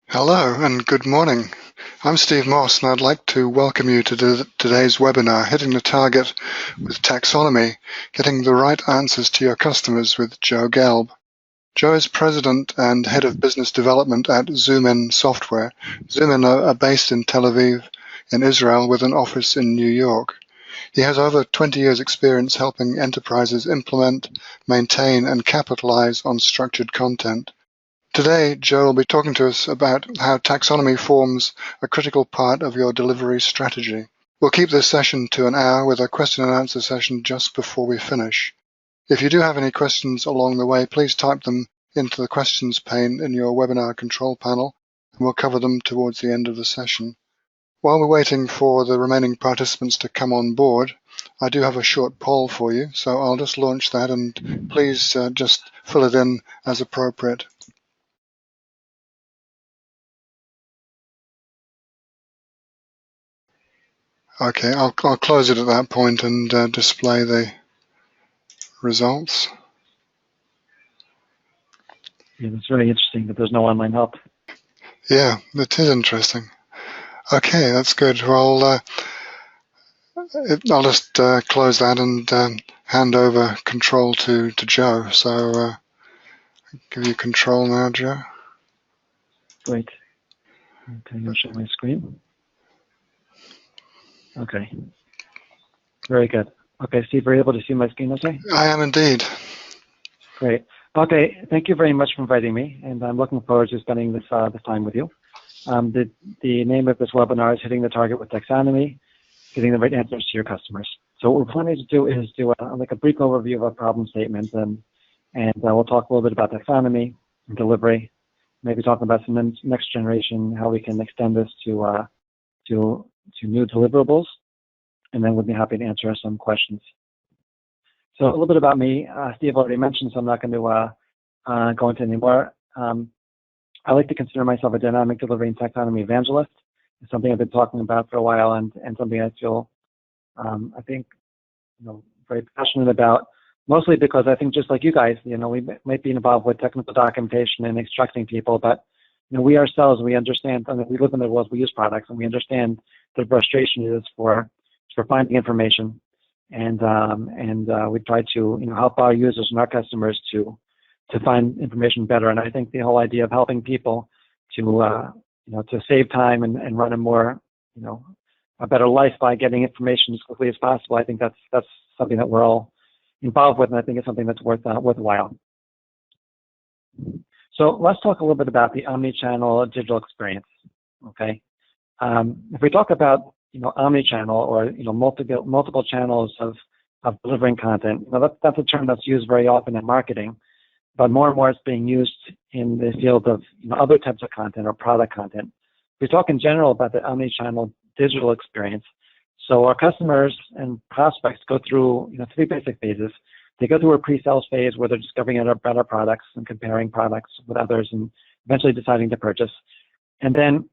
Hello and good morning. I'm Steve Moss and I'd like to welcome you to today's webinar, Hitting the Target with Taxonomy, Getting the Right Answers to Your Customers with Joe Gelb. Joe is President and Head of Business Development at Zoomin Software. Zoomin are based in Tel Aviv in Israel with an office in New York. He has over 20 years' experience helping enterprises implement, maintain and capitalize on structured content. Today, Joe will be talking to us about how taxonomy forms a critical part of your delivery strategy. We'll keep this session to an hour with a question and answer session just before we finish. If you do have any questions along the way, please type them into the questions pane in your webinar control panel, and we'll cover them towards the end of the session. While we're waiting for the remaining participants to come on board, I do have a short poll for you, so I'll just launch that and please just fill it in as appropriate. Okay, I'll close it at that point and display the results. Yeah, it's very interesting that there's no online help. Yeah, it is interesting. Okay, that's good. Well, I'll just close that and hand over control to Joe. So give you control now, Joe. Great. Okay, I'll share my screen. Okay. Very good. Okay, Steve, are you able to see my screen okay? I am indeed. Great. Okay, thank you very much for inviting me, and I'm looking forward to spending this time with you. The name of this webinar is Hitting the Target with Taxonomy, Getting the Right Answers to Your Customers. So what we're planning to do is do a brief overview of a problem statement, and we'll talk a little bit about taxonomy and delivery, maybe talking about some next generation, how we can extend this to new deliverables, and then we'll be happy to answer some questions. So a little bit about me. Steve already mentioned, so I'm not going to go into any more. I like to consider myself a dynamic delivery and taxonomy evangelist. It's something I've been talking about for a while, and something I feel, I think, very passionate about. Mostly because I think, just like you guys, we might be involved with technical documentation and instructing people, but we ourselves, we understand, I mean, we live in the world, we use products, and we understand the frustration it is for finding information, and we try to help our users and our customers to find information better. And I think the whole idea of helping people to save time and run a better life by getting information as quickly as possible, I think that's something that we're all involved with, and I think it's something that's worthwhile. So let's talk a little bit about the omnichannel digital experience. Okay, if we talk about omnichannel, or multiple channels of delivering content, that's a term that's used very often in marketing, but more and more it's being used in the field of other types of content or product content. We talk in general about the omnichannel digital experience. So our customers and prospects go through three basic phases. They go through a pre-sales phase where they're discovering better products and comparing products with others and eventually deciding to purchase. And then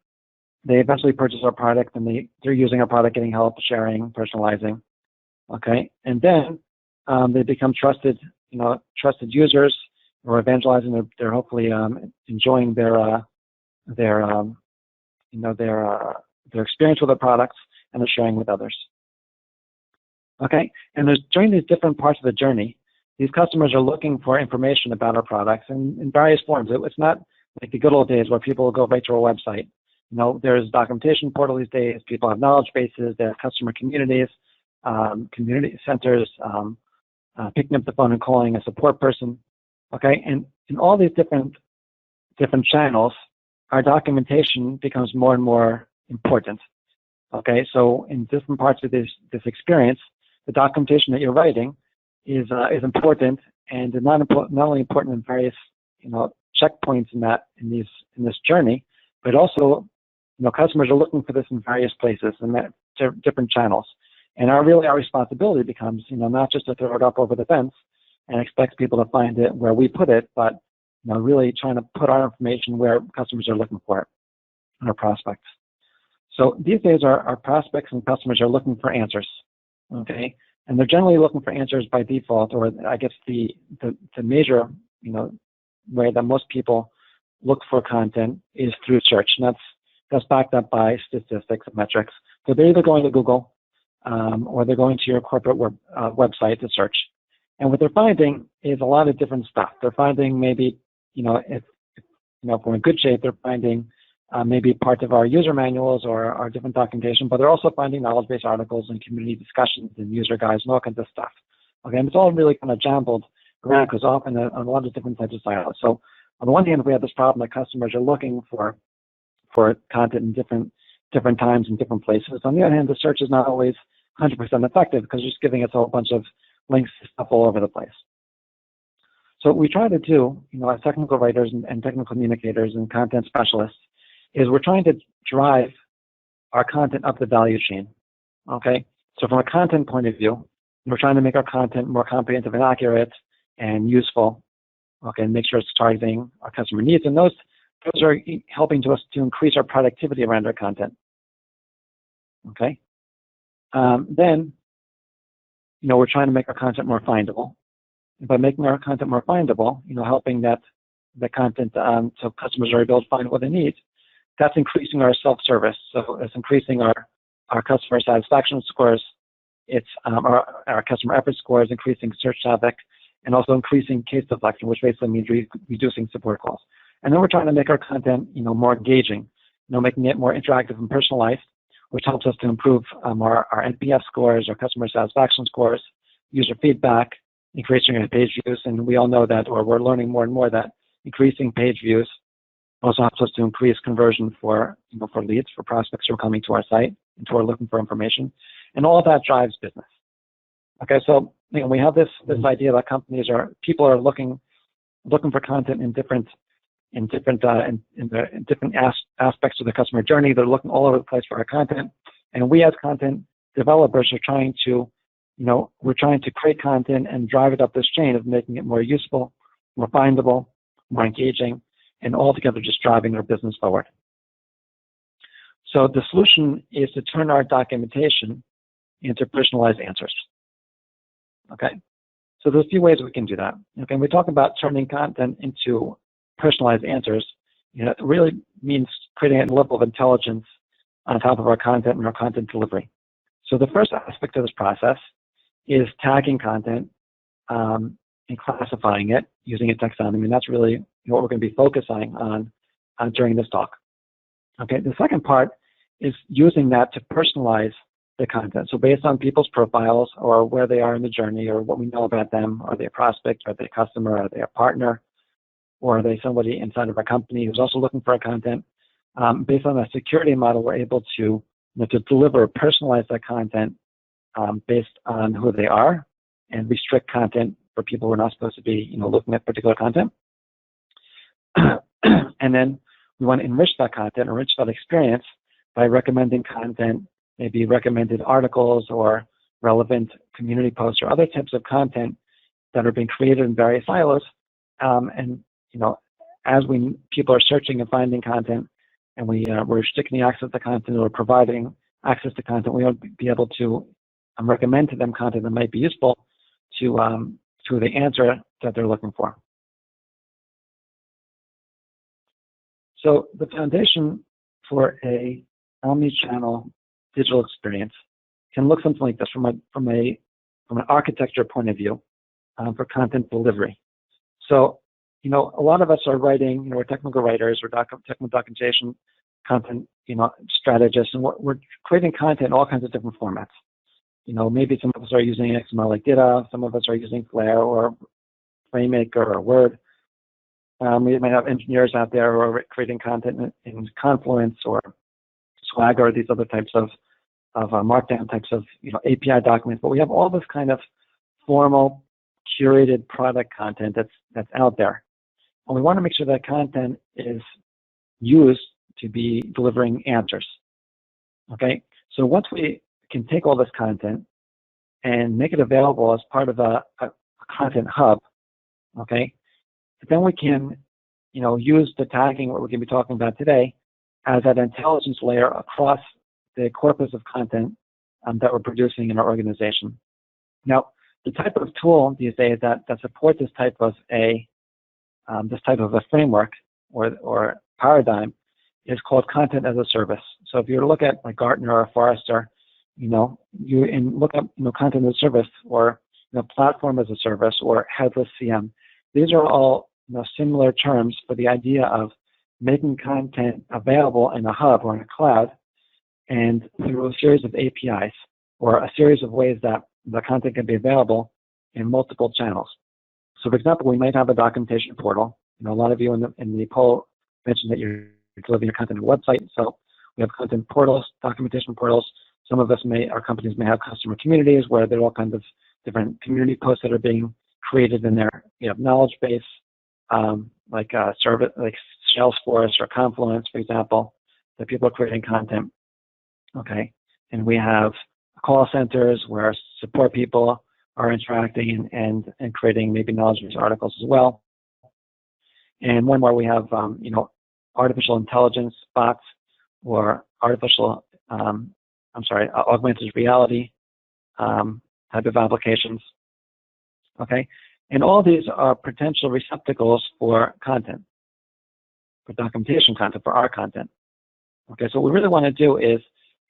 they eventually purchase our product, and they're using our product, getting help, sharing, personalizing. Okay, and then they become trusted users or evangelizing. They're hopefully enjoying their experience with the products, and they're sharing with others. Okay, and during these different parts of the journey, these customers are looking for information about our products in various forms. It's not like the good old days where people will go right to our website. There's documentation portal these days. People have knowledge bases. They have customer communities, community centers, picking up the phone and calling a support person. Okay, and in all these different channels, our documentation becomes more and more important. Okay, so in different parts of this experience, the documentation that you're writing is important, and not only important in various checkpoints in this journey, but also customers are looking for this in various places and different channels. And our responsibility becomes not just to throw it up over the fence and expect people to find it where we put it, but really trying to put our information where customers are looking for it, and our prospects. So these days, our prospects and customers are looking for answers, okay? And they're generally looking for answers by default, or I guess the major way that most people look for content is through search, and that's backed up by statistics and metrics. So they're either going to Google or they're going to your corporate website to search. And what they're finding is a lot of different stuff. They're finding maybe, if we're in good shape, they're finding maybe parts of our user manuals or our different documentation, but they're also finding knowledge-based articles and community discussions and user guides and all kinds of stuff. Okay, and it's all really kind of jumbled around because often on a lot of different types of silos. So on the one hand, we have this problem that customers are looking for content in different times and different places. On the other hand, the search is not always 100% effective because it's just giving us a whole bunch of links to stuff all over the place. So what we try to do, as technical writers and technical communicators and content specialists, is we're trying to drive our content up the value chain. Okay, so from a content point of view, we're trying to make our content more comprehensive and accurate and useful. Okay, and make sure it's targeting our customer needs, and those are helping us to increase our productivity around our content. Okay, then we're trying to make our content more findable. And by making our content more findable, helping that the content so customers are able to find what they need, that's increasing our self-service. So it's increasing our customer satisfaction scores. It's our customer effort scores, increasing search traffic, and also increasing case deflection, which basically means reducing support calls. And then we're trying to make our content, more engaging, making it more interactive and personalized, which helps us to improve our NPS scores, our customer satisfaction scores, user feedback, increasing our page views. And we all know that, or we're learning more and more that increasing page views also helps us to increase conversion for leads, for prospects who are coming to our site and who are looking for information. And all of that drives business. Okay, so we have this idea that people are looking for content in different aspects of the customer journey. They're looking all over the place for our content, and we as content developers are trying to, we're trying to create content and drive it up this chain of making it more useful, more findable, more engaging, and altogether just driving our business forward. So the solution is to turn our documentation into personalized answers. Okay, so there's a few ways we can do that. Okay, we talk about turning content into personalized answers. It really means creating a level of intelligence on top of our content and our content delivery. So the first aspect of this process is tagging content and classifying it using a taxonomy, and that's really what we're going to be focusing on during this talk. Okay, the second part is using that to personalize the content. So based on people's profiles or where they are in the journey or what we know about them, are they a prospect, are they a customer, are they a partner, or are they somebody inside of our company who's also looking for our content? Based on a security model, we're able to deliver personalized that content based on who they are and restrict content for people who are not supposed to be looking at particular content. And then we want to enrich that content, enrich that experience by recommending content, maybe recommended articles or relevant community posts or other types of content that are being created in various silos. And as people are searching and finding content, and we're restricting the access to content or providing access to content, we want to be able to recommend to them content that might be useful to the answer that they're looking for. So the foundation for a omnichannel digital experience can look something like this from an architecture point of view for content delivery. So a lot of us are writing, we're technical writers, we're technical documentation content, strategists, and we're creating content in all kinds of different formats. Maybe some of us are using XML like data, some of us are using Flare or FrameMaker or Word. We might have engineers out there who are creating content in Confluence or Swagger or these other types of markdown types of API documents. But we have all this kind of formal, curated product content that's out there, and we want to make sure that content is used to be delivering answers. Okay, so once we can take all this content and make it available as part of a content hub, okay, then we can, use the tagging, what we're going to be talking about today, as that intelligence layer across the corpus of content that we're producing in our organization. Now, the type of tool these days that supports this type of a framework or paradigm is called content as a service. So if you look at like Gartner or Forrester, look up content as a service or platform as a service or headless CM. These are all similar terms for the idea of making content available in a hub or in a cloud and through a series of APIs or a series of ways that the content can be available in multiple channels. So for example, we might have a documentation portal. A lot of you in the poll mentioned that you're delivering your content on a website. So we have content portals, documentation portals. Some of us our companies may have customer communities where there are all kinds of different community posts that are being created in there. You have knowledge base, like service, like Salesforce or Confluence, for example, that people are creating content. Okay, and we have call centers where support people are interacting and creating maybe knowledge-based articles as well. And one more, we have artificial intelligence bots or augmented reality type of applications. Okay, and all these are potential receptacles for content, for documentation content, for our content. Okay, so what we really want to do is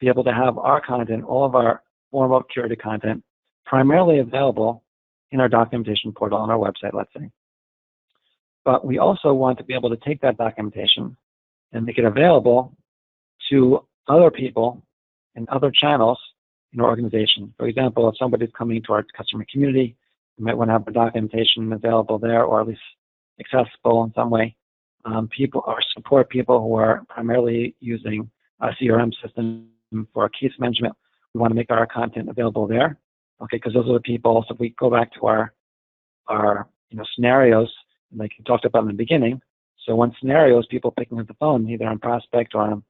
be able to have our content, all of our formal curated content, primarily available in our documentation portal on our website, let's say. But we also want to be able to take that documentation and make it available to other people in other channels in our organization. For example, if somebody's coming to our customer community, we might want to have the documentation available there or at least accessible in some way. People or support people who are primarily using a CRM system for case management, we want to make our content available there. Okay, because those are the people. So if we go back to our scenarios, like you talked about in the beginning. So one scenario is people picking up the phone, either on prospect or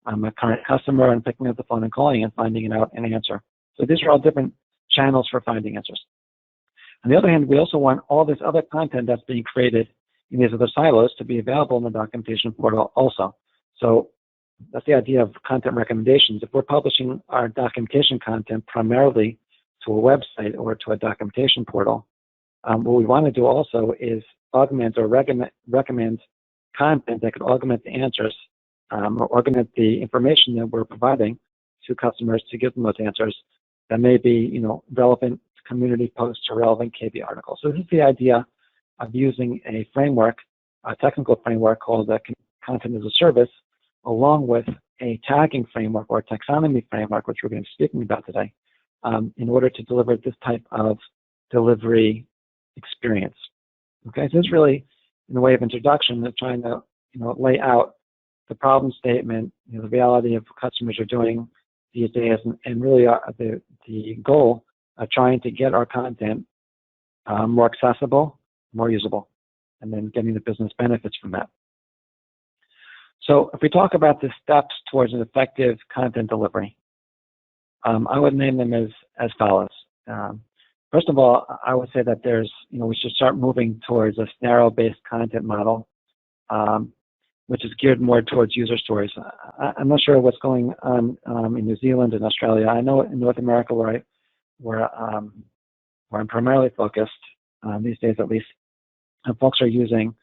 I'm a current customer and picking up the phone and calling and finding out an answer. So these are all different channels for finding answers. On the other hand, we also want all this other content that's being created in these other silos to be available in the documentation portal also. So that's the idea of content recommendations. If we're publishing our documentation content primarily to a website or to a documentation portal, what we want to do also is augment or recommend content that could augment the answers or augment the information that we're providing to customers to give them those answers that may be, relevant community posts or relevant KB articles. So this is the idea of using a framework, a technical framework called Content as a Service, along with a tagging framework or a taxonomy framework, which we're going to be speaking about today, in order to deliver this type of delivery experience. Okay, so this is really, in the way of introduction, of trying to lay out the problem statement, the reality of what customers are doing these days, and really the goal of trying to get our content more accessible, more usable, and then getting the business benefits from that. So if we talk about the steps towards an effective content delivery, I would name them as follows. First of all, I would say that we should start moving towards a scenario-based content model, which is geared more towards user stories. I'm not sure what's going on in New Zealand and Australia. I know in North America, where I'm primarily focused these days, at least, folks are using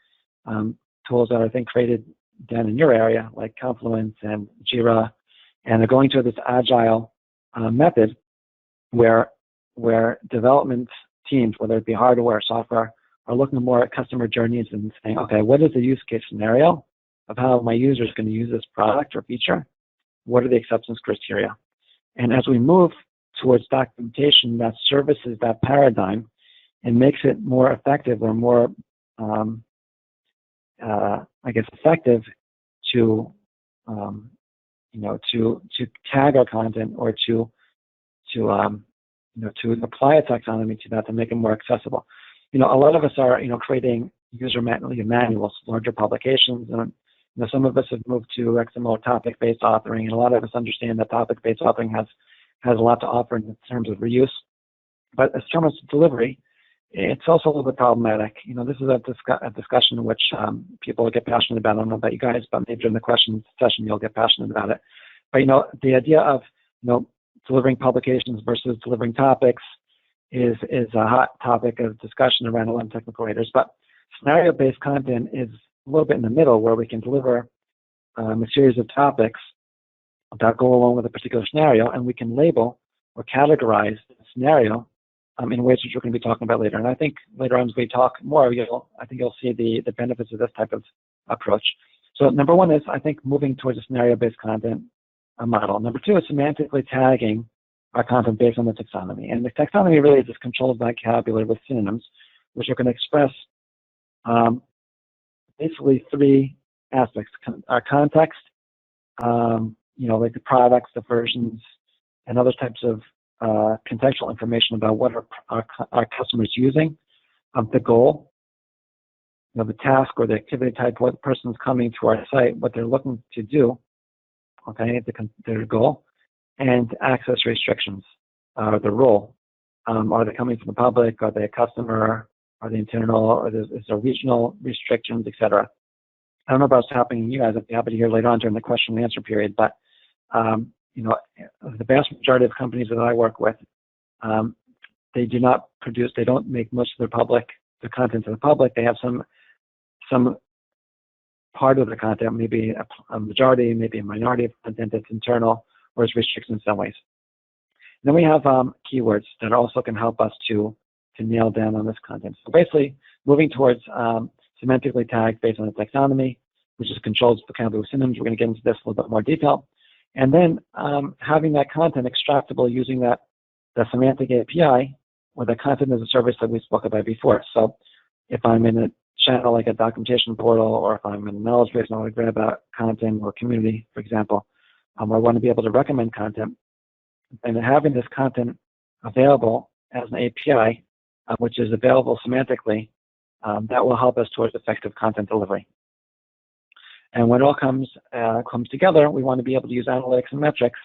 tools that are, I think, created down in your area, like Confluence and Jira, and they're going to this agile method where development teams, whether it be hardware or software, are looking more at customer journeys and saying, okay, what is the use case scenario of how my user is going to use this product or feature? What are the acceptance criteria? And as we move towards documentation that services that paradigm and makes it more effective or more, effective to tag our content or to apply a taxonomy to that to make it more accessible. A lot of us are, creating user manuals, larger publications, and some of us have moved to XML topic-based authoring, and a lot of us understand that topic-based authoring has a lot to offer in terms of reuse. But as terms of delivery, it's also a little bit problematic. This is a discussion which people get passionate about. I don't know about you guys, but maybe during the question session you'll get passionate about it. But the idea of delivering publications versus delivering topics is a hot topic of discussion around a lot of technical writers. But scenario-based content is a little bit in the middle where we can deliver a series of topics that go along with a particular scenario, and we can label or categorize the scenario in ways which we're going to be talking about later. And I think later on as we talk more, I think you'll see the benefits of this type of approach. So number one is, I think, moving towards a scenario-based content model. Number two is semantically tagging our content based on the taxonomy. And the taxonomy really is this controlled vocabulary with synonyms, which are going to express basically three aspects: our context, like the products, the versions, and other types of contextual information about what our customers using, the goal, the task or the activity type, what person's coming to our site, what they're looking to do, okay, their goal, and access restrictions, the role. Are they coming from the public? Are they a customer? Are they internal? Or is there regional restrictions, etc.? I don't know about what's happening to you guys. I'd be happy to hear later on during the question and answer period. But the vast majority of companies that I work with, they do not produce. They don't make most of their content to the public. They have some part of the content, maybe a majority, maybe a minority of content that's internal or is restricted in some ways. Then we have keywords that also can help us to nail down on this content. So basically, moving towards semantically tagged based on the taxonomy, which is controlled vocabulary with synonyms. We're going to get into this in a little bit more detail. And then having that content extractable using the semantic API, or the content as a service that we spoke about before. So if I'm in a channel like a documentation portal, or if I'm in a knowledge base and I want to grab out content or community, for example, I want to be able to recommend content. And having this content available as an API, which is available semantically, that will help us towards effective content delivery. And when it all comes together, we want to be able to use analytics and metrics,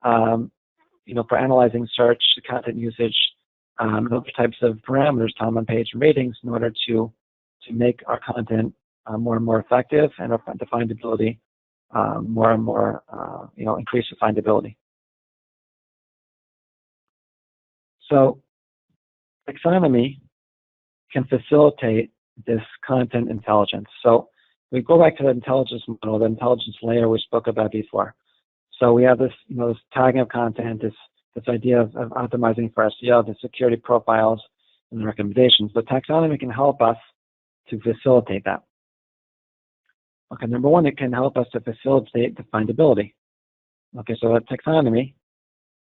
for analyzing search, content usage, those types of parameters, time on page and ratings, in order to make our content more and more effective, and our findability more and more, increase the findability. So taxonomy can facilitate this content intelligence. So we go back to the intelligence model, the intelligence layer we spoke about before. So we have this, this tagging of content, this idea of optimizing for SEO, the security profiles, and the recommendations. But taxonomy can help us to facilitate that. Okay, number one, it can help us to facilitate the findability. Okay, so a taxonomy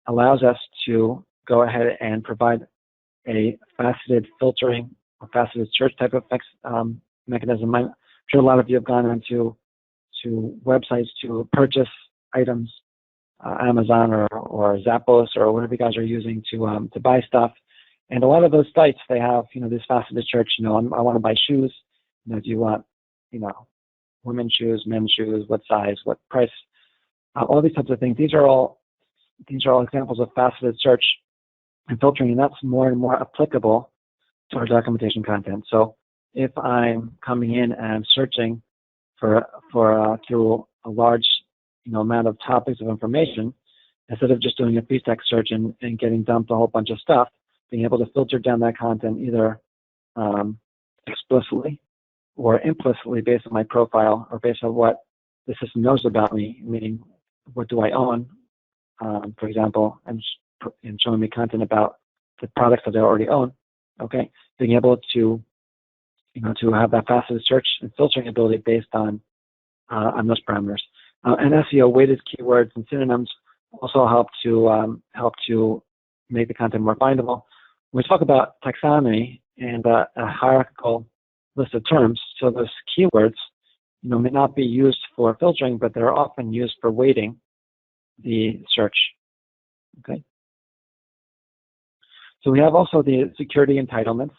allows us to go ahead and provide a faceted filtering or faceted search type of mechanism. I'm sure a lot of you have gone onto websites to purchase items, Amazon or Zappos or whatever you guys are using to buy stuff. And a lot of those sites, they have this faceted search. I want to buy shoes. Do you want women's shoes, men's shoes, what size, what price? All these types of things. These are all examples of faceted search and filtering, and that's more and more applicable to our documentation content. So if I'm coming in and searching for through a large amount of topics of information, instead of just doing a free text search and getting dumped a whole bunch of stuff, being able to filter down that content either explicitly or implicitly based on my profile or based on what the system knows about me, meaning what do I own, for example, and showing me content about the products that I already own. Okay, being able to to have that faceted search and filtering ability based on those parameters. And SEO weighted keywords and synonyms also help to make the content more findable. When we talk about taxonomy and a hierarchical list of terms, so those keywords may not be used for filtering, but they're often used for weighting the search. Okay. So we have also the security entitlements,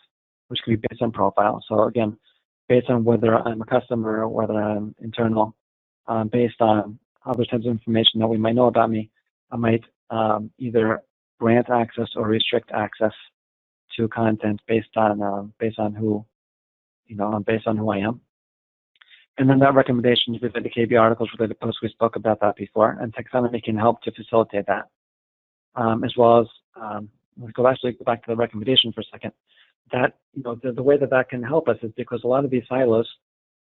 which can be based on profile. So again, based on whether I'm a customer or whether I'm internal, based on other types of information that we might know about me, I might either grant access or restrict access to content based on who I am. And then that recommendations related to KB articles, related posts, we spoke about that before, and taxonomy can help to facilitate that, as well as let's go back to the recommendation for a second. That the way that can help us is because a lot of these silos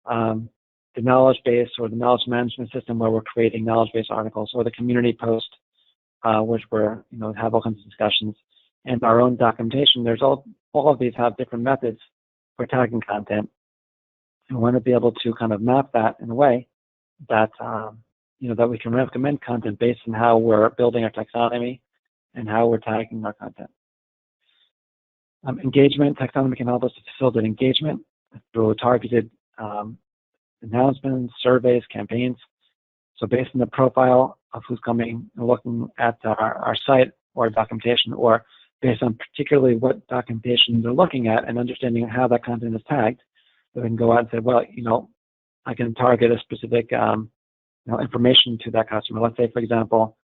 the knowledge base or the knowledge management system where we're creating knowledge base articles, or the community post, which we're, have all kinds of discussions, and our own documentation. There's all of these have different methods for tagging content. And we want to be able to kind of map that in a way that, that we can recommend content based on how we're building our taxonomy and how we're tagging our content. Engagement, taxonomy can help us to facilitate engagement through targeted announcements, surveys, campaigns. So based on the profile of who's coming and looking at our site or documentation, or based on particularly what documentation they're looking at and understanding how that content is tagged, we can go out and say, well, I can target a specific information to that customer. Let's say, for example,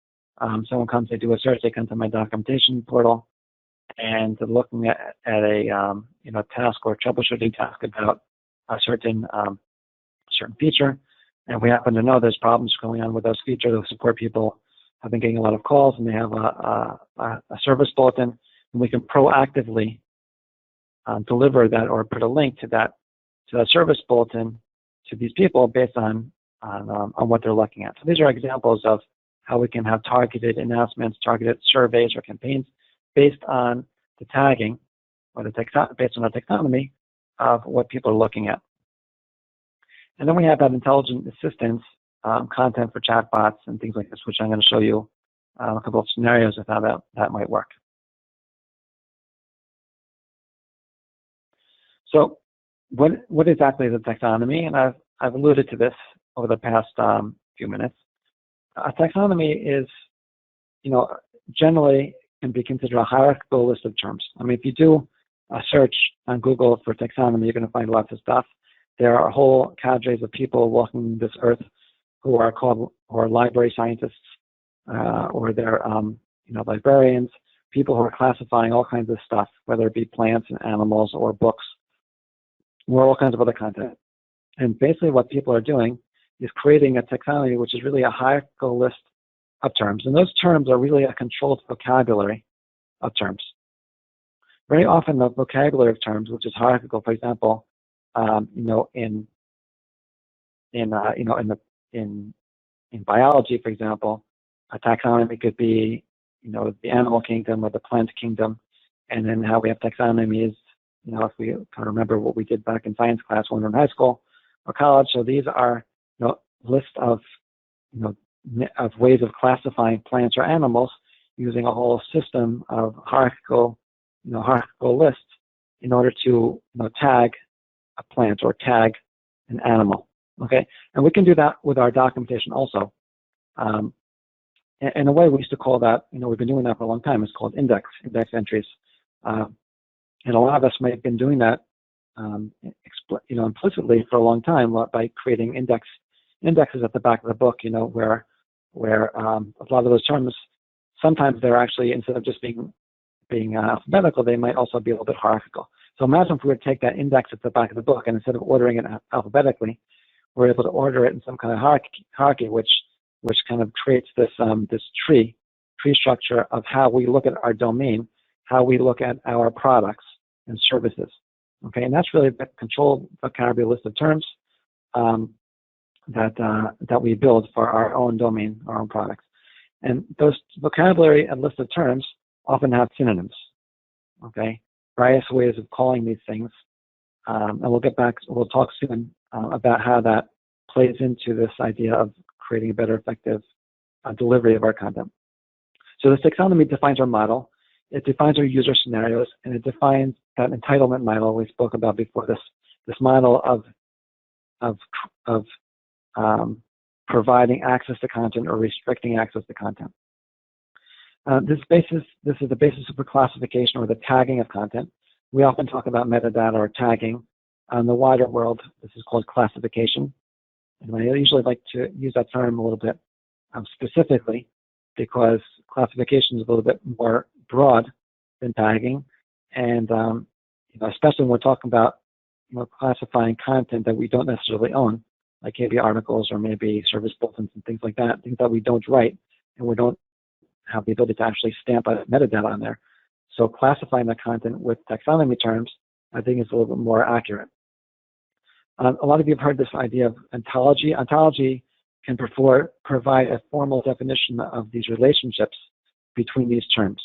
someone comes, they do a search, they come to my documentation portal, and they're looking at a task or troubleshooting task about a certain feature, and we happen to know there's problems going on with those features. The support people have been getting a lot of calls, and they have a service bulletin, and we can proactively deliver that or put a link to that service bulletin to these people based on what they're looking at. So these are examples of how we can have targeted announcements, targeted surveys or campaigns based on the tagging or based on our taxonomy of what people are looking at. And then we have that intelligent assistance content for chatbots and things like this, which I'm going to show you a couple of scenarios of how that might work. So what exactly is a taxonomy? And I've alluded to this over the past few minutes. A taxonomy is, generally can be considered a hierarchical list of terms. I mean, if you do a search on Google for taxonomy, you're going to find lots of stuff. There are whole cadres of people walking this earth who are library scientists, or they're librarians, people who are classifying all kinds of stuff, whether it be plants and animals or books, or all kinds of other content. And basically what people are doing is creating a taxonomy, which is really a hierarchical list of terms. And those terms are really a controlled vocabulary of terms. Very often the vocabulary of terms, which is hierarchical, for example, in biology, for example, a taxonomy could be, the animal kingdom or the plant kingdom, and then how we have taxonomy is, if we kind of remember what we did back in science class when we were in high school or college. So these are, lists of, of ways of classifying plants or animals using a whole system of hierarchical lists in order to, tag a plant or tag an animal. Okay, and we can do that with our documentation also. In a way, we used to call that, we've been doing that for a long time. It's called index entries, and a lot of us may have been doing that, implicitly for a long time by creating indexes at the back of the book. Where a lot of those terms, sometimes they're actually, instead of just being alphabetical, they might also be a little bit hierarchical. So imagine if we were to take that index at the back of the book, and instead of ordering it alphabetically, we're able to order it in some kind of hierarchy, which kind of creates this tree structure of how we look at our domain, how we look at our products and services. Okay, and that's really the controlled vocabulary list of terms that we build for our own domain, our own products. And those vocabulary and list of terms often have synonyms. Okay, various ways of calling these things, and we'll talk soon about how that plays into this idea of creating a better, effective delivery of our content. So this taxonomy defines our model, it defines our user scenarios, and it defines that entitlement model we spoke about before. This model of providing access to content or restricting access to content. This is the basis for classification or the tagging of content. We often talk about metadata or tagging. In the wider world, this is called classification. And I usually like to use that term a little bit specifically because classification is a little bit more broad than tagging. And especially when we're talking about classifying content that we don't necessarily own, like maybe articles or maybe service bulletins and things like that, things that we don't write and we don't have the ability to actually stamp a metadata on there. So classifying the content with taxonomy terms, I think, is a little bit more accurate. A lot of you have heard this idea of ontology. Ontology can provide a formal definition of these relationships between these terms.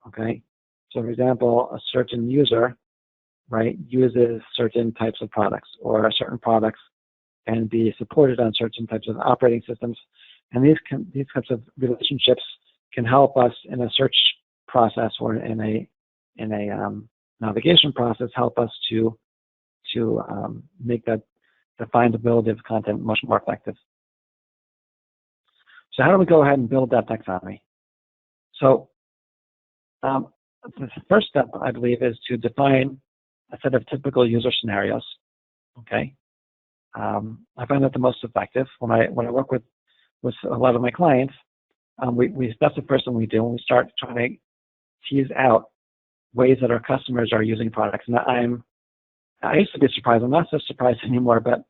Okay, so for example, a certain user, right, uses certain types of products, or certain products can be supported on certain types of operating systems, and these types of relationships can help us in a search process or in a navigation process, help us to make that the findability of content much more effective. So how do we go ahead and build that taxonomy? So the first step, I believe, is to define a set of typical user scenarios. Okay, I find that the most effective when I work with a lot of my clients. That's the first thing we do when we start trying to tease out ways that our customers are using products. And I used to be surprised. I'm not so surprised anymore. But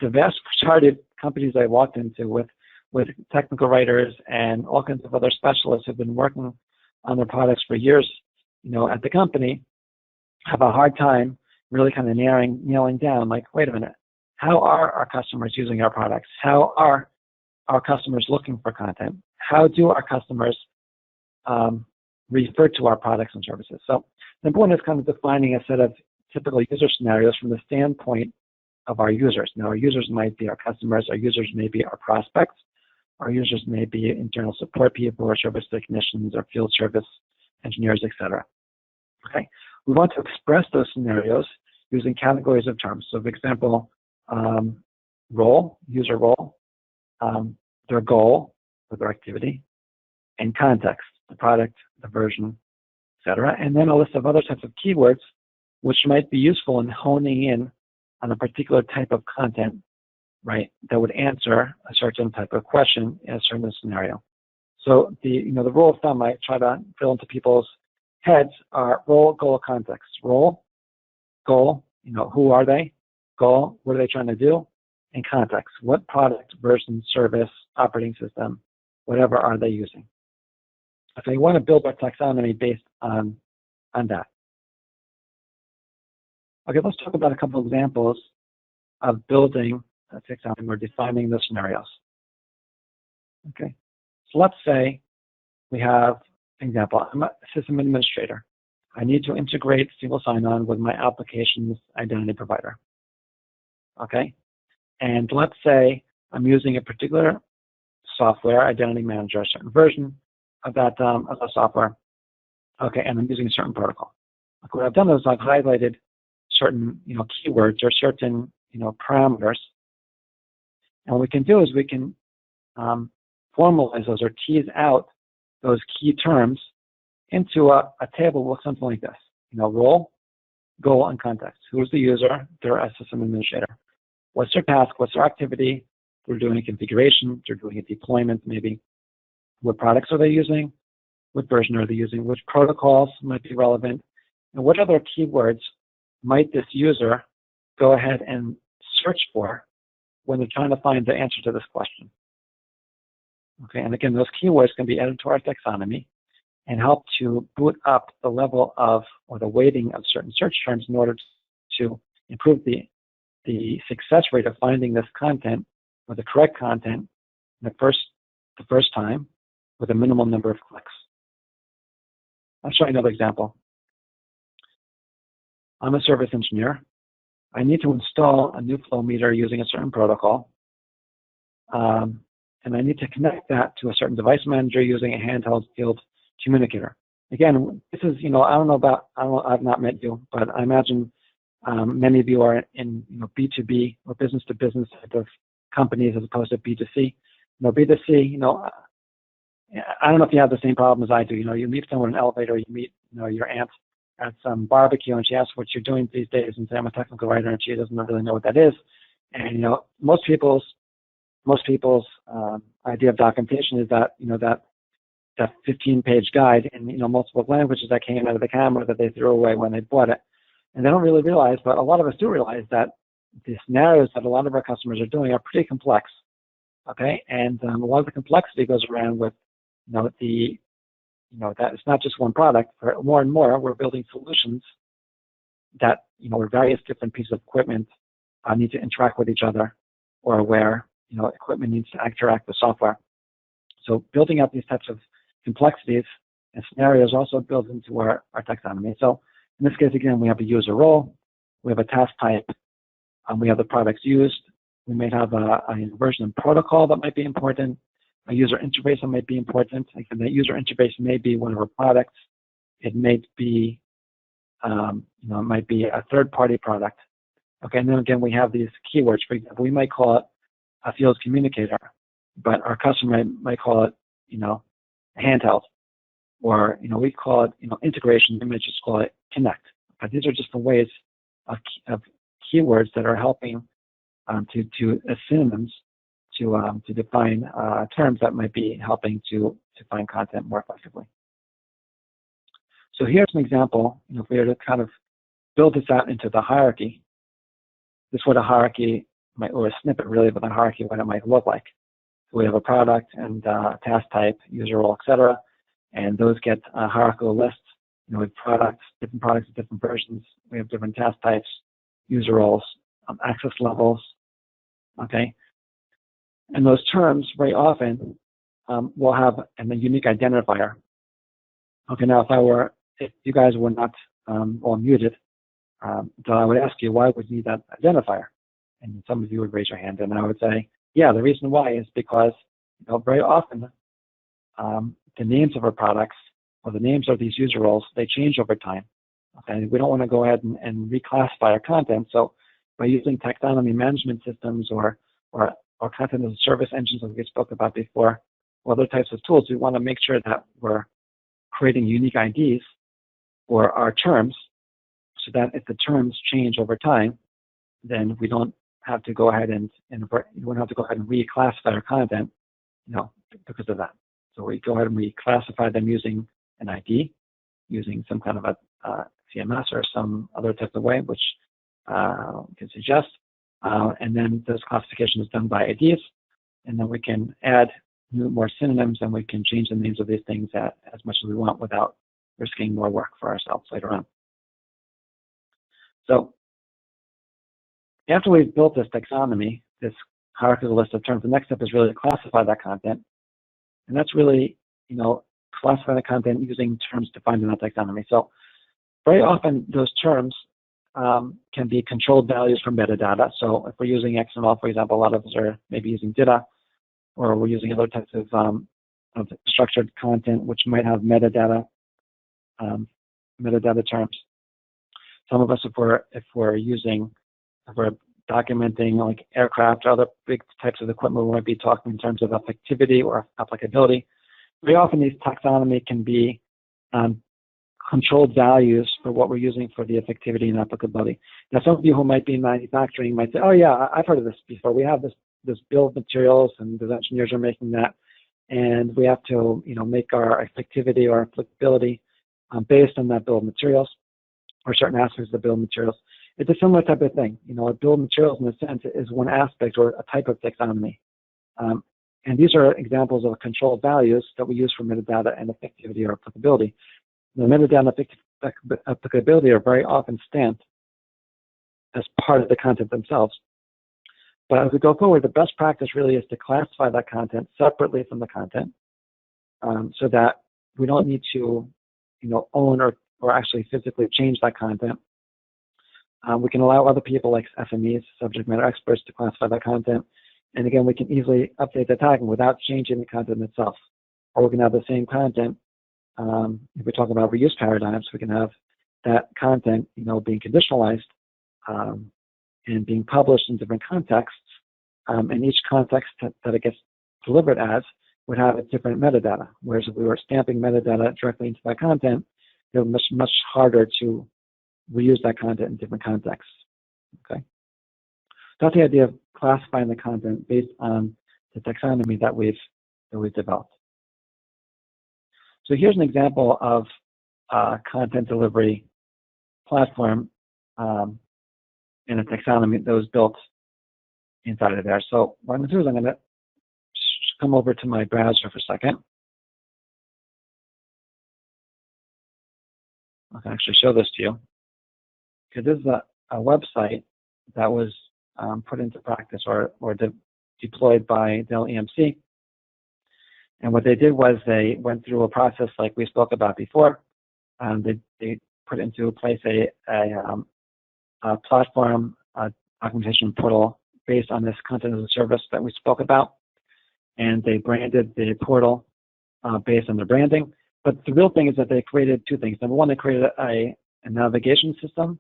the vast majority of companies I walked into with technical writers and all kinds of other specialists who've been working on their products for years, at the company, have a hard time really kind of nailing down, like, wait a minute, how are our customers using our products? How are our customers looking for content? How do our customers refer to our products and services? So the point is kind of defining a set of typical user scenarios from the standpoint of our users. Now, our users might be our customers, our users may be our prospects, our users may be internal support people or service technicians or field service engineers, etc. Okay, we want to express those scenarios using categories of terms. So, for example, role, user role, their goal or their activity, and context, the product, the version, etc. And then a list of other types of keywords which might be useful in honing in on a particular type of content, right, that would answer a certain type of question in a certain scenario. So the rule of thumb I try to fill into people's heads are role, goal, context. Role, goal, who are they? Goal, what are they trying to do? And context, what product, version, service, operating system, whatever are they using? So you want to build our taxonomy based on that. Okay, let's talk about a couple of examples of building a taxonomy or defining the scenarios. Okay, so let's say we have an example. I'm a system administrator. I need to integrate single sign-on with my application's identity provider. Okay, and let's say I'm using a particular software, identity manager, a certain version of that software. Okay, and I'm using a certain protocol. Okay, what I've done is I've highlighted certain keywords or certain parameters, and what we can do is we can formalize those or tease out those key terms into a table with something like this. Role, goal, and context. Who is the user? They're a system administrator. What's their task? What's their activity? They're doing a configuration. They're doing a deployment, maybe. What products are they using? What version are they using? Which protocols might be relevant? And what other keywords might this user go ahead and search for when they're trying to find the answer to this question? Okay, and again, those keywords can be added to our taxonomy and help to boot up the level of, or the weighting of certain search terms in order to improve the success rate of finding this content or the correct content the first time with a minimal number of clicks. I'll show you another example. I'm a service engineer. I need to install a new flow meter using a certain protocol. And I need to connect that to a certain device manager using a handheld field communicator. Again, this is, I've not met you, but I imagine many of you are in B2B or business to business type of companies as opposed to B2C. B2C, I don't know if you have the same problem as I do. You meet someone in an elevator, you meet, your aunt at some barbecue, and she asks what you're doing these days, and say I'm a technical writer, and she doesn't really know what that is. And most people's idea of documentation is that that 15-page guide in multiple languages that came out of the camera that they threw away when they bought it, and they don't really realize, but a lot of us do realize that the scenarios that a lot of our customers are doing are pretty complex. Okay, and a lot of the complexity goes around with that it's not just one product. For more and more, we're building solutions that, where various different pieces of equipment need to interact with each other, or where, equipment needs to interact with software. So building out these types of complexities and scenarios also builds into our taxonomy. So in this case, again, we have a user role, we have a task type, we have the products used, we may have a version of protocol that might be important, a user interface that might be important. Again, that user interface may be one of our products. It may be, it might be a third-party product. Okay, and then again, we have these keywords. For example, we might call it a field communicator, but our customer might call it, a handheld, or we call it, integration. We might just call it connect. But these are just the ways of keywords that are helping as synonyms to define terms that might be helping to find content more effectively. So here's an example. If we were to kind of build this out into the hierarchy, this is what a hierarchy might, or a snippet really of a hierarchy, what it might look like. So we have a product and task type, user role, etc., and those get hierarchical lists. With products, different products, different versions. We have different task types, user roles, access levels. Okay, and those terms very often will have a unique identifier. Okay, now if you guys were not all muted, then I would ask you, why would you need that identifier? And some of you would raise your hand, and I would say, yeah, the reason why is because very often the names of our products or the names of these user roles, they change over time. Okay, we don't want to go ahead and reclassify our content. So by using taxonomy management systems or content as a service engines, as we spoke about before, or other types of tools, we want to make sure that we're creating unique IDs for our terms, so that if the terms change over time, then we don't have to go ahead and reclassify our content, because of that. So we go ahead and reclassify them using an ID, using some kind of a CMS or some other type of way, which we can suggest. And then this classification is done by IDs, and then we can add more synonyms, and we can change the names of these things as much as we want without risking more work for ourselves later on. So after we've built this taxonomy, this hierarchical list of terms, the next step is really to classify that content. And that's really, classify the content using terms defined in that taxonomy. So very often those terms can be controlled values from metadata. So if we're using XML, for example, a lot of us are maybe using DITA, or we're using other types of structured content which might have metadata terms. Some of us, if we're documenting like aircraft or other big types of equipment, we might be talking in terms of effectivity or applicability. Very often these taxonomy can be controlled values for what we're using for the effectivity and applicability. Now, some of you who might be in manufacturing might say, oh yeah, I've heard of this before. We have this bill of materials, and the engineers are making that, and we have to make our effectivity or applicability based on that bill of materials, or certain aspects of the bill of materials. It's a similar type of thing. A bill of materials, in a sense, is one aspect or a type of taxonomy. And these are examples of controlled values that we use for metadata and effectivity or applicability. The metadata and applicability are very often stamped as part of the content themselves. But as we go forward, the best practice really is to classify that content separately from the content, so that we don't need to, own or actually physically change that content. We can allow other people like SMEs, subject matter experts, to classify that content. And again, we can easily update the tagging without changing the content itself. Or we can have the same content. If we talk about reuse paradigms, we can have that content, being conditionalized and being published in different contexts. And each context that it gets delivered as would have a different metadata. Whereas if we were stamping metadata directly into that content, it would be much harder to reuse that content in different contexts. Okay, that's the idea of classifying the content based on the taxonomy that we've developed. So here's an example of a content delivery platform in a taxonomy that was built inside of there. So what I'm going to do is I'm going to come over to my browser for a second. I can actually show this to you. because this is a website that was put into practice or deployed by Dell EMC. And what they did was they went through a process like we spoke about before. They put into place a platform, a documentation portal based on this content as a service that we spoke about. And they branded the portal based on their branding. But the real thing is that they created two things. Number one, they created a navigation system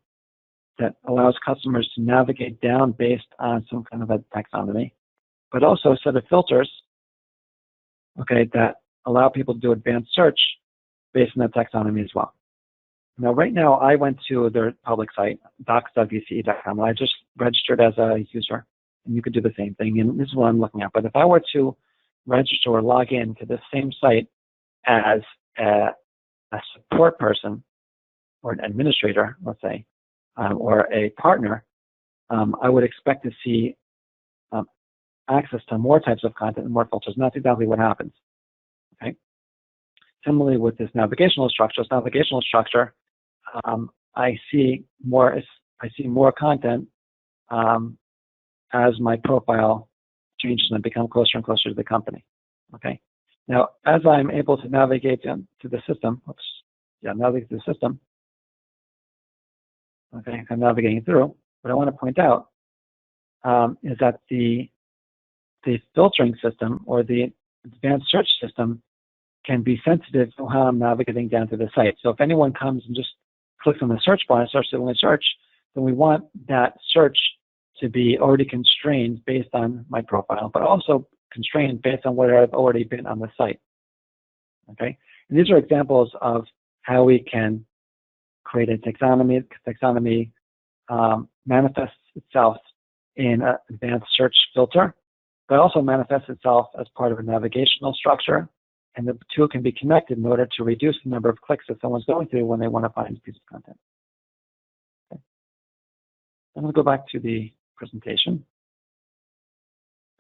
that allows customers to navigate down based on some kind of a taxonomy, but also a set of filters, okay, that allow people to do advanced search based on that taxonomy as well. Now, right now, I went to their public site, docs.vce.com, and I just registered as a user, and you could do the same thing, and this is what I'm looking at. But if I were to register or log in to the same site as a support person or an administrator, let's say, or a partner, I would expect to see access to more types of content and more filters, and that's exactly what happens. Okay. Similarly, with this navigational structure, I see more content as my profile changes and I become closer and closer to the company. Okay. Now, as I'm able to navigate to the system, navigate to the system. Okay, I'm navigating through. What I want to point out is that the filtering system or the advanced search system can be sensitive to how I'm navigating down to the site. So if anyone comes and just clicks on the search bar and starts doing a search, then we want that search to be already constrained based on my profile, but also constrained based on where I've already been on the site. Okay, and these are examples of how we can create a taxonomy. Taxonomy manifests itself in an advanced search filter, but also manifests itself as part of a navigational structure, and the two can be connected in order to reduce the number of clicks that someone's going through when they want to find a piece of content. Okay. I'm going to go back to the presentation.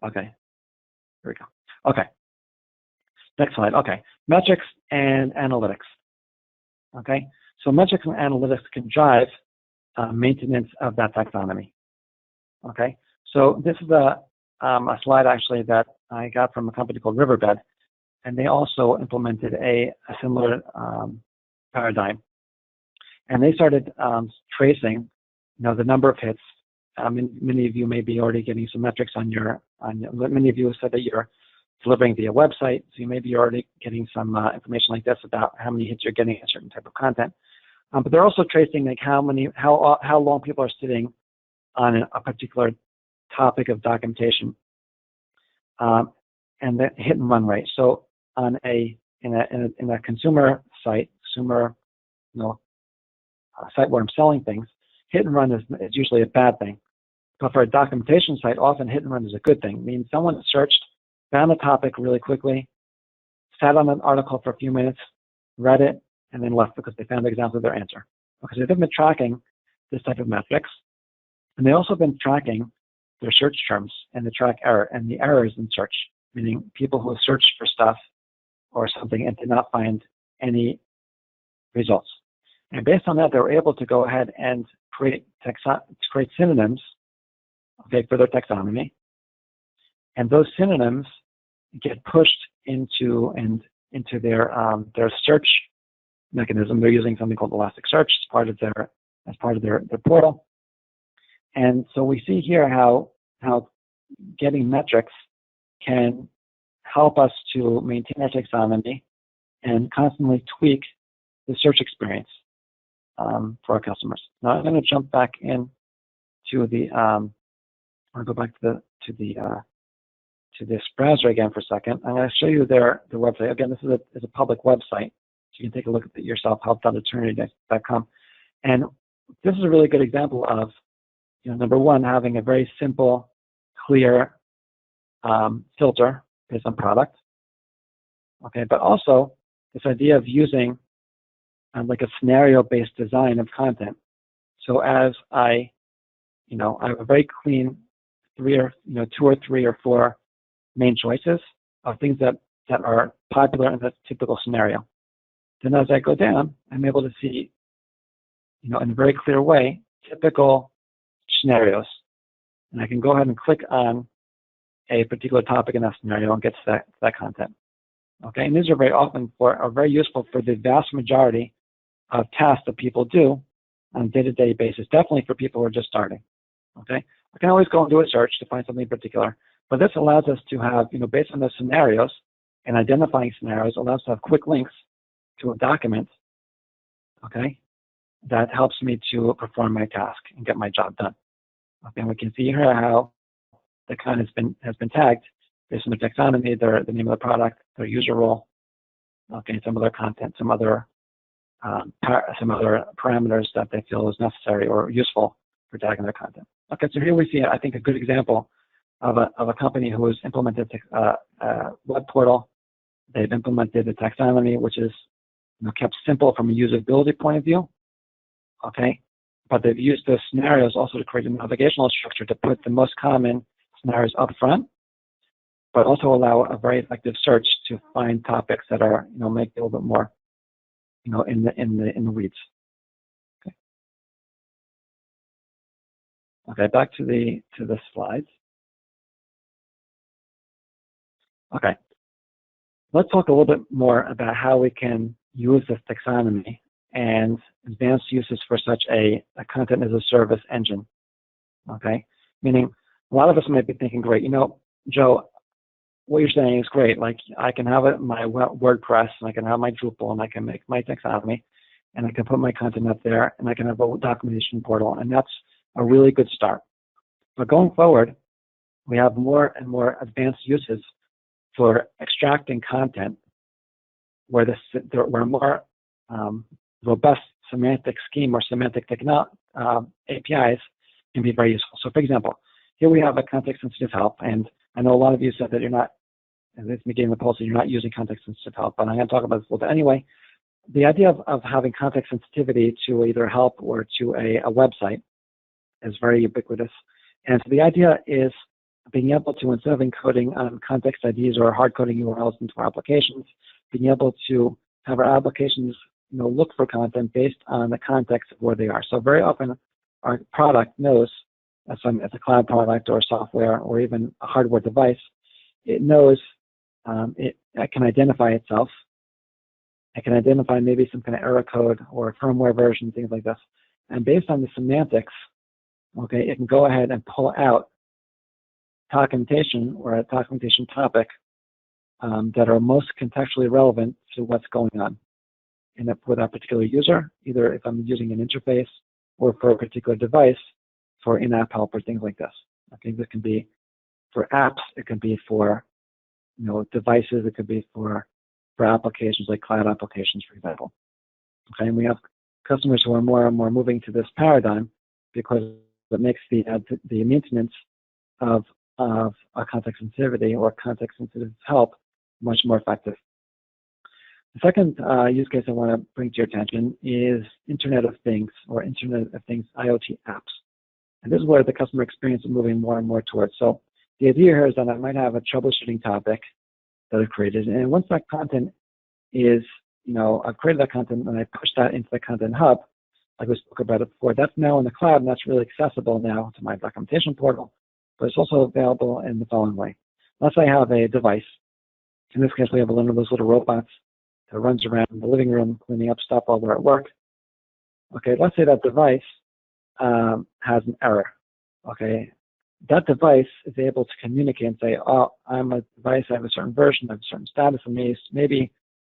Okay, here we go. Okay, next slide. Okay, metrics and analytics. Okay, so metrics and analytics can drive maintenance of that taxonomy. Okay, so this is a slide actually that I got from a company called Riverbed, and they also implemented a similar paradigm. And they started tracing, the number of hits. Many of you may be already getting some metrics on many of you have said that you're delivering via website, so you may be already getting some information like this about how many hits you're getting a certain type of content. But they're also tracing like how long people are sitting on a particular topic of documentation, and the hit and run rate. So on in a consumer site, site where I'm selling things, hit and run is usually a bad thing. But for a documentation site, often hit and run is a good thing. It means someone searched, found a topic really quickly, sat on an article for a few minutes, read it, and then left because they found exactly their answer. Because they've been tracking this type of metrics, and they've also been tracking their search terms and the track error and the errors in search, meaning people who have searched for stuff or something and did not find any results. And based on that, they were able to go ahead and create synonyms, okay, for their taxonomy. And those synonyms get pushed into their search mechanism. They're using something called Elasticsearch as part of their portal. And so we see here how getting metrics can help us to maintain our taxonomy and constantly tweak the search experience for our customers. Now I'm going to jump back in to the I'll go back to this browser again for a second. I'm going to show you their website. Again, this is a public website, so you can take a look at it yourself, help.eternity.com. And this is a really good example of, number one, having a very simple, clear filter based on product. Okay, but also this idea of using like a scenario-based design of content. So as I have a very clean two or three or four main choices of things that are popular in the typical scenario. Then as I go down, I'm able to see, in a very clear way, typical scenarios. And I can go ahead and click on a particular topic in that scenario and get to that content. Okay, and these are very useful for the vast majority of tasks that people do on a day-to-day basis, definitely for people who are just starting. Okay, I can always go and do a search to find something in particular, but this allows us to have, based on those scenarios and identifying scenarios, allows us to have quick links to a document, okay, that helps me to perform my task and get my job done. Okay, and we can see here how the content has been tagged based on the taxonomy, the name of the product, their user role, okay, some other content, some other parameters that they feel is necessary or useful for tagging their content. Okay, so here we see, I think, a good example of a company who has implemented a web portal. They've implemented the taxonomy, which is kept simple from a usability point of view. Okay, but they've used those scenarios also to create a navigational structure to put the most common scenarios up front, but also allow a very effective search to find topics that are, make it a little bit more, in the weeds. Okay. Okay, back to the slides. Okay, let's talk a little bit more about how we can use this taxonomy and advanced uses for such a content as a service engine. Okay, meaning a lot of us might be thinking, great, Joe, what you're saying is great. Like, I can have it in my WordPress, and I can have my Drupal, and I can make my taxonomy, and I can put my content up there, and I can have a documentation portal, and that's a really good start. But going forward, we have more and more advanced uses for extracting content where a more robust semantic scheme or semantic APIs can be very useful. So, for example, here we have a context-sensitive help, and I know a lot of you said that you're not, and this beginning of the poll, so you're not using context-sensitive help, but I'm going to talk about this a little bit anyway. The idea of having context sensitivity to either help or to a website is very ubiquitous. And so the idea is being able to, instead of encoding context IDs or hard-coding URLs into our applications, being able to have our applications look for content based on the context of where they are. So very often our product knows, as a cloud product or software or even a hardware device, it knows, it can identify itself. It can identify maybe some kind of error code or firmware version, things like this. And based on the semantics, okay, it can go ahead and pull out documentation or a documentation topic that are most contextually relevant to what's going on for that particular user, either if I'm using an interface or for a particular device for in-app help or things like this. Okay, this can be for apps, it can be for devices, it could be for applications like cloud applications, for example. Okay, and we have customers who are more and more moving to this paradigm because it makes the maintenance of a context sensitivity or context sensitive help much more effective. The second use case I want to bring to your attention is Internet of Things or Internet of Things IoT apps. And this is where the customer experience is moving more and more towards. So the idea here is that I might have a troubleshooting topic that I've created. And once that content is, I've created that content and I push that into the content hub, like we spoke about it before, that's now in the cloud and that's really accessible now to my documentation portal, but it's also available in the following way. Let's say I have a device. In this case, we have one of those little robots that runs around the living room cleaning up stuff while we're at work. Okay, let's say that device has an error. Okay, that device is able to communicate and say, oh, I'm a device, I have a certain version, I have a certain status, and maybe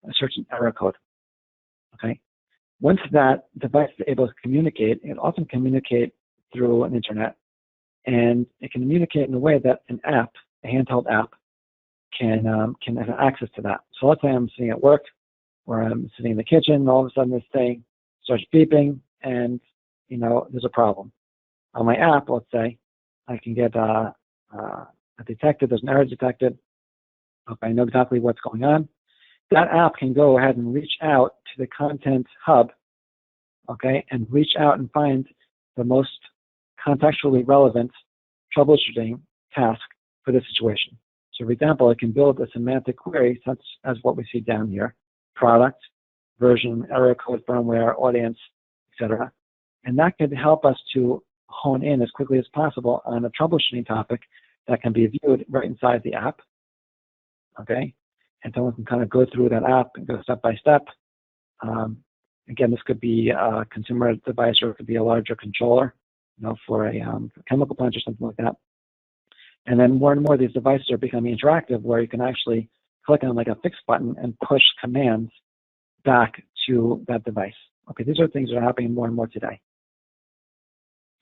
a certain error code. Okay, once that device is able to communicate, it often communicates through an internet, and it can communicate in a way that an app, a handheld app, can have access to that. So let's say I'm sitting at work, or I'm sitting in the kitchen, and all of a sudden this thing starts beeping, and there's a problem. On my app, let's say, I can get detected, there's an error detected. Okay, I know exactly what's going on. That app can go ahead and reach out to the content hub, okay, and reach out and find the most contextually relevant troubleshooting task for the situation. So for example, it can build a semantic query such as what we see down here: product, version, error code, firmware, audience, etc. And that could help us to hone in as quickly as possible on a troubleshooting topic that can be viewed right inside the app. Okay, and someone can kind of go through that app and go step by step. Again, this could be a consumer device, or it could be a larger controller, for a chemical plant or something like that. And then more and more, these devices are becoming interactive, where you can actually click on like a fix button and push commands back to that device. Okay, these are things that are happening more and more today.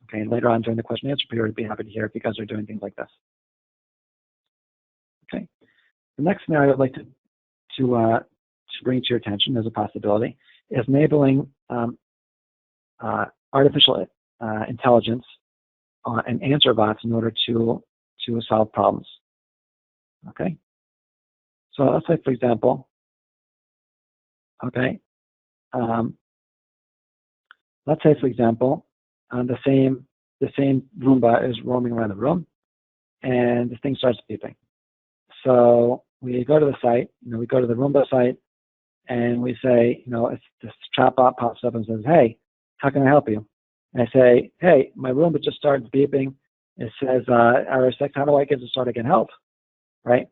Okay, and later on during the question and answer period, I'd be happy to hear if you guys are doing things like this. Okay, the next scenario I'd like to bring to your attention as a possibility is enabling artificial intelligence and answer bots in order to solve problems. Okay, so let's say, for example, okay, let's say, for example, the same Roomba is roaming around the room, and this thing starts beeping. So we go to the site, we go to the Roomba site, and we say, if this chatbot pops up and says, "Hey, how can I help you?" And I say, "Hey, my Roomba just started beeping. It says, RS6, how do I get to start again? Help," right?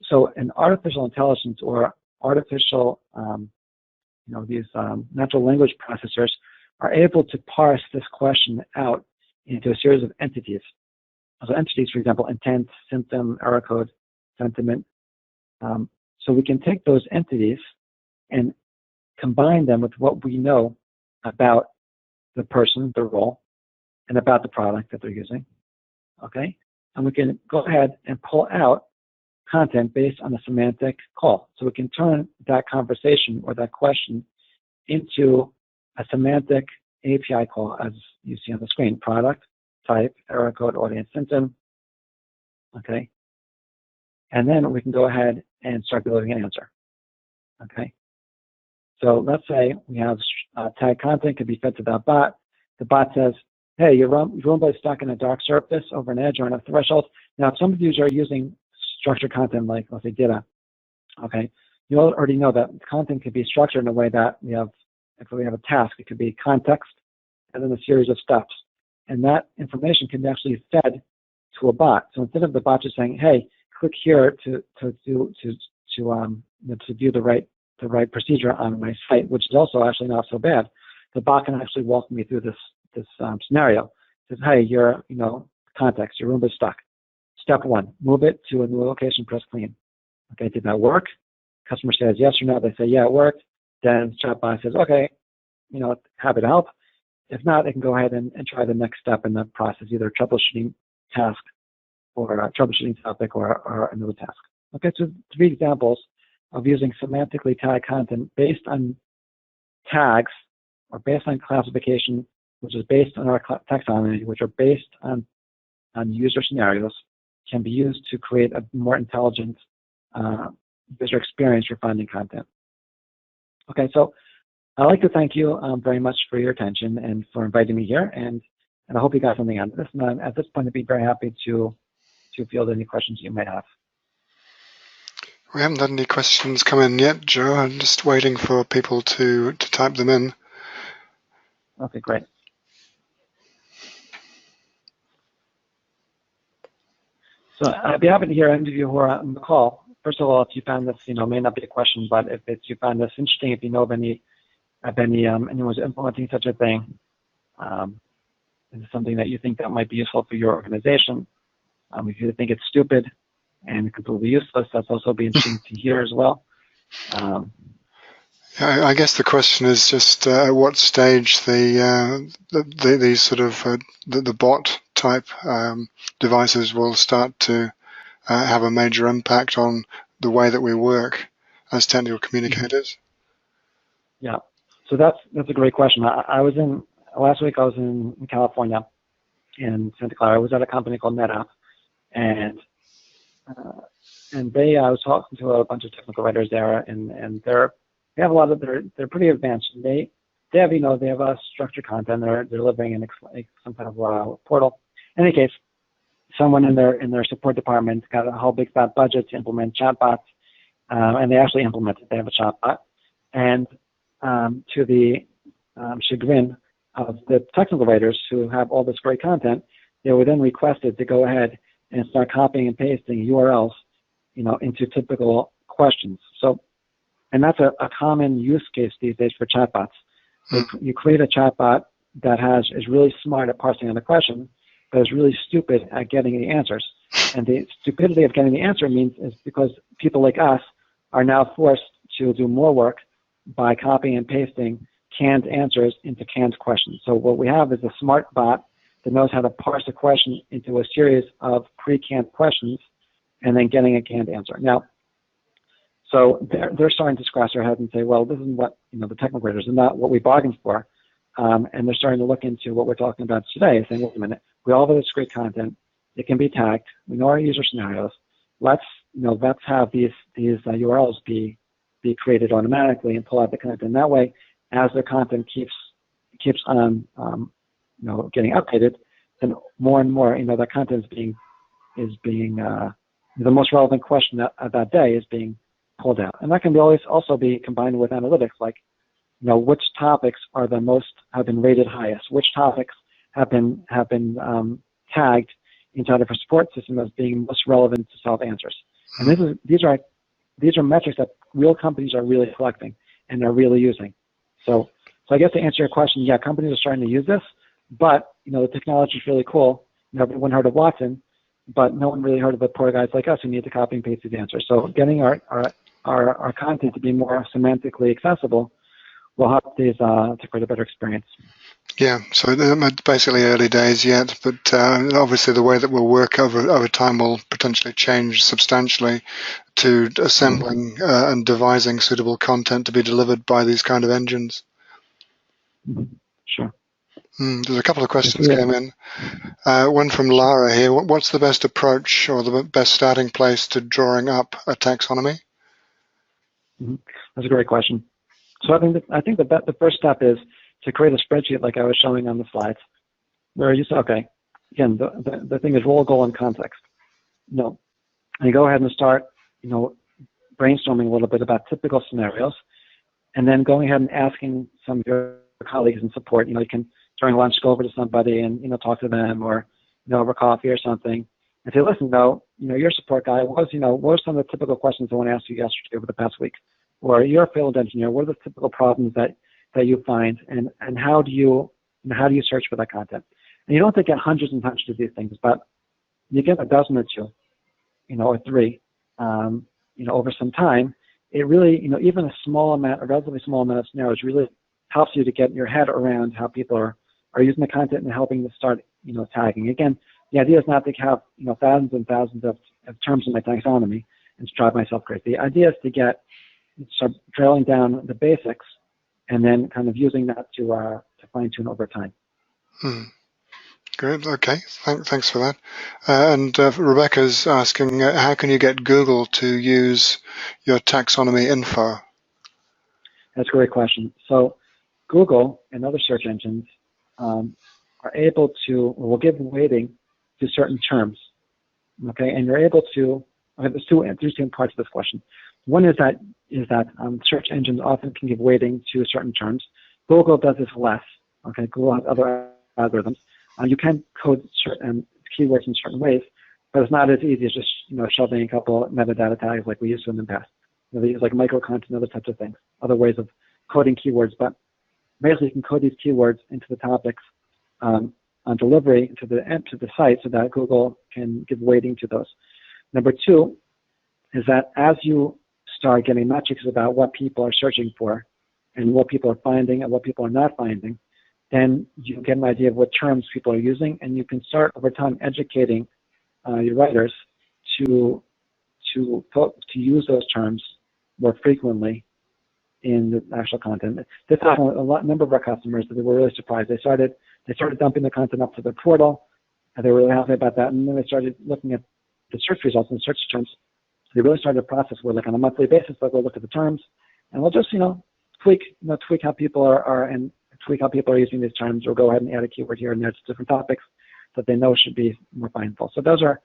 So an artificial intelligence or artificial, these natural language processors are able to parse this question out into a series of entities. So entities, for example, intent, symptom, error code, sentiment. So we can take those entities and combine them with what we know about the person, the role, and about the product that they're using. Okay? And we can go ahead and pull out content based on a semantic call. So we can turn that conversation or that question into a semantic API call, as you see on the screen: product, type, error code, audience, symptom. Okay? And then we can go ahead and start building an answer. Okay? So let's say we have tag content could be fed to that bot. The bot says, "Hey, your Roomba is stuck in a dark surface over an edge or on a threshold." Now, if some of you are using structured content like, let's say, data, okay, you already know that content could be structured in a way that if we have a task, it could be context and then a series of steps. And that information can be actually fed to a bot. So instead of the bot just saying, "Hey, click here to view the right procedure on my site," which is also actually not so bad, the bot can actually walk me through this scenario. It says, "Hey, your context, your Roomba is stuck. Step 1, move it to a new location, press clean." Okay, did that work? Customer says yes or no. They say, "Yeah, it worked." Then chatbot says, "Okay, happy to help." If not, they can go ahead and try the next step in the process, either a troubleshooting task or a troubleshooting topic or another task. Okay, so 3 examples of using semantically tagged content based on tags or based on classification, which is based on our taxonomy, which are based on user scenarios, can be used to create a more intelligent user experience for finding content. Okay, so I'd like to thank you very much for your attention and for inviting me here, and I hope you got something out of this. And at this point, I'd be very happy to field any questions you may have. We haven't had any questions come in yet, Joe. I'm just waiting for people to type them in. Okay, great. So I'd be happy to hear any of you who are on the call. First of all, if you found this, may not be a question, but if you found this interesting, if you know of anyone's implementing such a thing, is it something that you think that might be useful for your organization? If you think it's stupid and completely useless, that's also be interesting to hear as well. I guess the question is just at what stage these sort of the bot type devices will start to have a major impact on the way that we work as technical communicators. Yeah, so that's a great question. Last week I was in California, in Santa Clara. I was at a company called NetApp, and I was talking to a bunch of technical writers there, and they have a lot of they're pretty advanced. They have a structured content. They're delivering in some kind of portal. In any case, someone in their support department got a whole big fat budget to implement chatbots, and they actually implemented. They have a chatbot, and to the chagrin the technical writers who have all this great content, they were then requested to go ahead and start copying and pasting URLs, into typical questions. So, and that's a common use case these days for chatbots. You create a chatbot that is really smart at parsing on the question, but is really stupid at getting the answers. And the stupidity of getting the answer is because people like us are now forced to do more work by copying and pasting canned answers into canned questions. So what we have is a smart bot that knows how to parse a question into a series of pre-canned questions and then getting a canned answer. Now, so they're starting to scratch their heads and say, well, this is what, the technical writers are not what we bargained for. And they're starting to look into what we're talking about today, saying, wait a minute, we all have this great content. It can be tagged. We know our user scenarios. Let's have these URLs be created automatically and pull out the content. And that way, as their content keeps on, getting updated, then more and more, that content is being the most relevant question that day is being pulled out. And that can also be combined with analytics, like, which topics have been rated highest, which topics have been tagged inside of a support system as being most relevant to solve answers. And these are metrics that real companies are really collecting and are really using. So I guess to answer your question, yeah, companies are starting to use this, but the technology is really cool. Everyone heard of Watson, but no one really heard of the poor guys like us who need to copy and paste these answers. So getting our content to be more semantically accessible will help these to create a better experience. Yeah, so basically early days yet, but obviously the way that we'll work over time will potentially change substantially to assembling and devising suitable content to be delivered by these kind of engines. Sure. There's a couple of questions came in. One from Lara here. What's the best approach or the best starting place to drawing up a taxonomy? That's a great question. So I think the first step is to create a spreadsheet like I was showing on the slides, where you say, okay, again, the thing is role, goal, and context. And you go ahead and start, brainstorming a little bit about typical scenarios, and then going ahead and asking some of your colleagues in support. You can during lunch go over to somebody and talk to them, or over coffee or something, and say, listen, your support guy, what are some of the typical questions I want to ask you yesterday over the past week? Or you're a field engineer, what are the typical problems that you find, and how do you search for that content? And you don't have to get hundreds and hundreds of these things, but you get a dozen or two, or three, over some time. It really, even a relatively small amount of scenarios really helps you to get your head around how people are using the content and helping to start, tagging. Again, the idea is not to have, thousands and thousands of terms in my taxonomy and to drive myself crazy. The idea is to start drilling down the basics and then kind of using that to fine-tune over time. Great. Okay. Thanks for that. And Rebecca's asking, how can you get Google to use your taxonomy info? That's a great question. So Google and other search engines are able to, will give weighting to certain terms. Okay, and you're able to. Okay, there's two parts of this question. One is that search engines often can give weighting to certain terms. Google does this less. Okay, Google has other algorithms. You can code certain keywords in certain ways, but it's not as easy as just shoving a couple of metadata tags like we used to in the past. They use like micro-content and other types of things, other ways of coding keywords. But basically, you can code these keywords into the topics on delivery to the site so that Google can give weighting to those. Number two is that as you start getting metrics about what people are searching for and what people are finding and what people are not finding, then you get an idea of what terms people are using, and you can start over time educating your writers to use those terms more frequently in the actual content. This happened with a number of our customers that they were really surprised. They started dumping the content up to their portal, and they were really happy about that. And then they started looking at the search results and search terms. They really started a process where, like on a monthly basis, they'll go look at the terms, and we'll just tweak how people are and tweak how people are using these terms, or go ahead and add a keyword here and there to different topics that they know should be more findable. So those are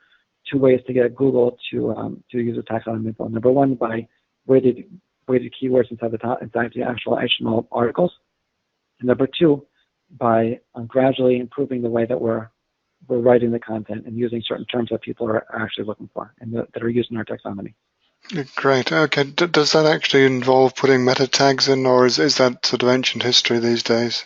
two ways to get Google to use a taxonomy info. Number one, by weighted keywords inside the actual HTML articles. And number two by gradually improving the way that we're writing the content and using certain terms that people are actually looking for and that are used in our taxonomy. Great. Okay. Does that actually involve putting meta tags in, or is that sort of ancient history these days?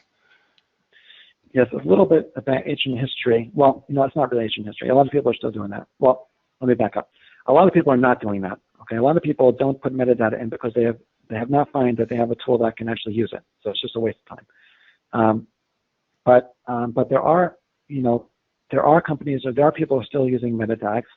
Yes, a little bit about ancient history. Well, it's not really ancient history. A lot of people are still doing that. Well, let me back up. A lot of people are not doing that. Okay, a lot of people don't put metadata in because they have not found that they have a tool that can actually use it. So it's just a waste of time. But there are companies, or there are people who are still using meta tags.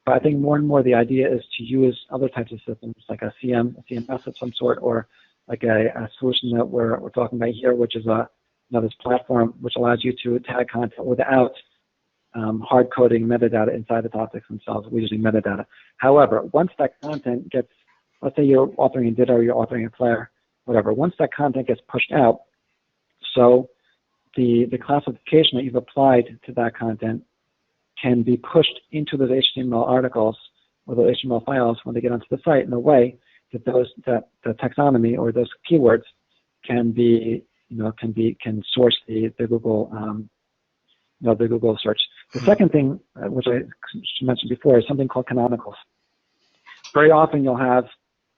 But I think more and more the idea is to use other types of systems, like a CMS of some sort, or like a solution that we're talking about here, which is this platform which allows you to tag content without hard coding metadata inside the topics themselves. We're using metadata. However, once that content gets, let's say you're authoring in Ditto or you're authoring in Flare, whatever, once that content gets pushed out, so the classification that you've applied to that content can be pushed into those HTML articles or those HTML files when they get onto the site in a way that the taxonomy or those keywords can source the Google the Google search. The second thing, which I mentioned before, is something called canonicals. Very often you'll have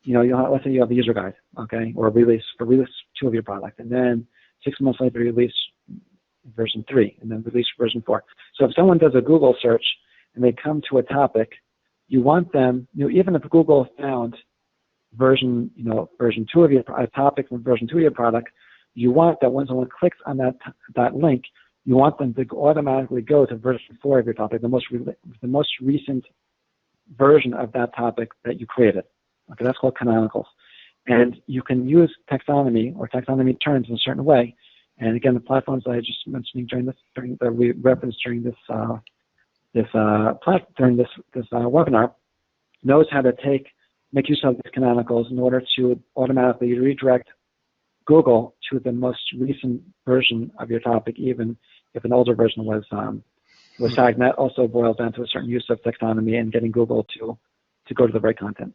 let's say you have a user guide, okay, or release 2 of your product, and then 6 months later you release version 3, and then release version 4. So if someone does a Google search and they come to a topic, you want them, even if Google found version 2 of your topic and version 2 of your product, you want that when someone clicks on that link, you want them to automatically go to version 4 of your topic, the most recent version of that topic that you created. Okay, that's called canonicals. And you can use taxonomy or taxonomy terms in a certain way. And again, the platforms that I just mentioned that we referenced during this webinar knows how to make use of these canonicals in order to automatically redirect Google to the most recent version of your topic, even if an older version was tagged. And that also boils down to a certain use of taxonomy and getting Google to go to the right content.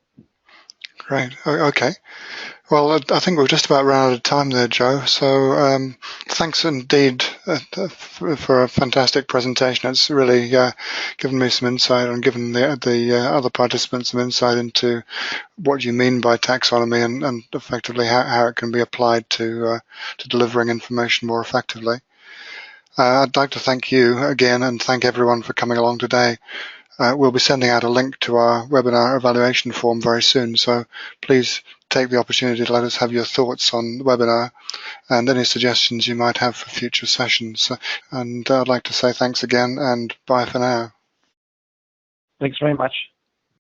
Great. Okay. Well, I think we're just about run out of time there, Joe. So thanks indeed for a fantastic presentation. It's really given me some insight and given the other participants some insight into what you mean by taxonomy and effectively how it can be applied to delivering information more effectively. I'd like to thank you again and thank everyone for coming along today. We'll be sending out a link to our webinar evaluation form very soon, so please take the opportunity to let us have your thoughts on the webinar and any suggestions you might have for future sessions. And I'd like to say thanks again and bye for now. Thanks very much.